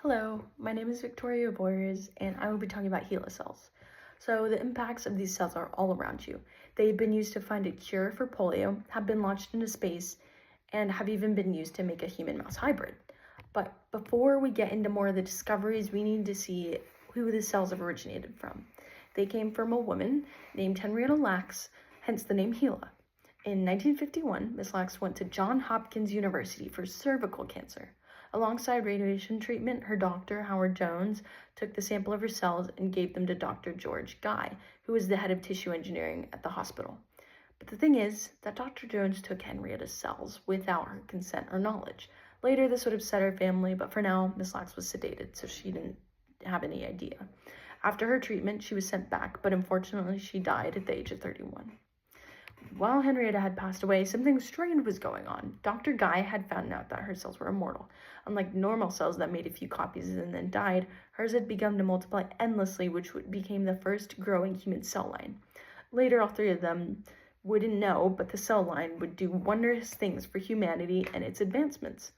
Hello, my name is Victoria Boyers, and I will be talking about HeLa cells. So the impacts of these cells are all around you. They've been used to find a cure for polio, have been launched into space, and have even been used to make a human-mouse hybrid. But before we get into more of the discoveries, we need to see who the cells have originated from. They came from a woman named Henrietta Lacks, hence the name HeLa. In 1951, Ms. Lacks went to Johns Hopkins University for cervical cancer. Alongside radiation treatment, her doctor, Howard Jones, took the sample of her cells and gave them to Dr. George Guy, who was the head of tissue engineering at the hospital. But the thing is that Dr. Jones took Henrietta's cells without her consent or knowledge. Later, this would upset her family, but for now, Ms. Lacks was sedated, so she didn't have any idea. After her treatment, she was sent back, but unfortunately, she died at the age of 31. While Henrietta had passed away, something strange was going on. Dr. Guy had found out that her cells were immortal. Unlike normal cells that made a few copies and then died, hers had begun to multiply endlessly, which became the first growing human cell line. Later, all three of them wouldn't know, but the cell line would do wondrous things for humanity and its advancements.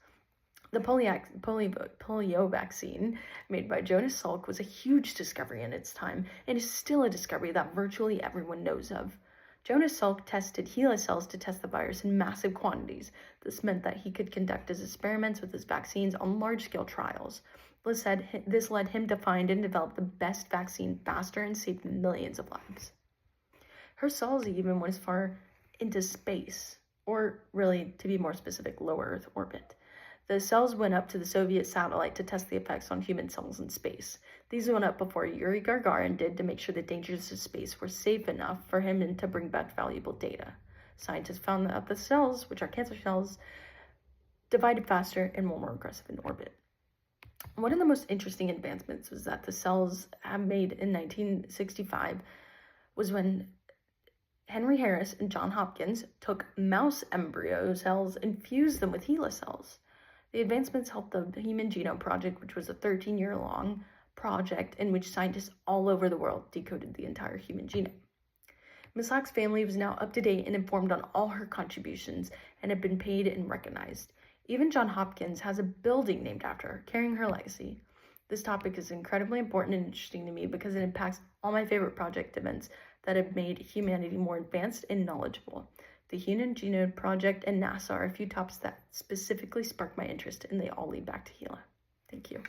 The polio vaccine made by Jonas Salk was a huge discovery in its time, and is still a discovery that virtually everyone knows of. Jonas Salk tested HeLa cells to test the virus in massive quantities. This meant that he could conduct his experiments with his vaccines on large-scale trials. This led him to find and develop the best vaccine faster and saved millions of lives. Her cells even went as far into space, or really, to be more specific, low Earth orbit. The cells went up to the Soviet satellite to test the effects on human cells in space. These went up before Yuri Gagarin did to make sure the dangers of space were safe enough for him and to bring back valuable data. Scientists found that the cells, which are cancer cells, divided faster and were more aggressive in orbit. One of the most interesting advancements was that the cells made in 1965 was when Henry Harris and Johns Hopkins took mouse embryo cells and fused them with HeLa cells. The advancements helped the Human Genome Project, which was a 13-year-long project in which scientists all over the world decoded the entire human genome. Ms. Lack's family was now up to date and informed on all her contributions and had been paid and recognized. Even Johns Hopkins has a building named after her, carrying her legacy. This topic is incredibly important and interesting to me because it impacts all my favorite project events that have made humanity more advanced and knowledgeable. The Human Genome Project and NASA are a few topics that specifically sparked my interest, and they all lead back to HeLa. Thank you.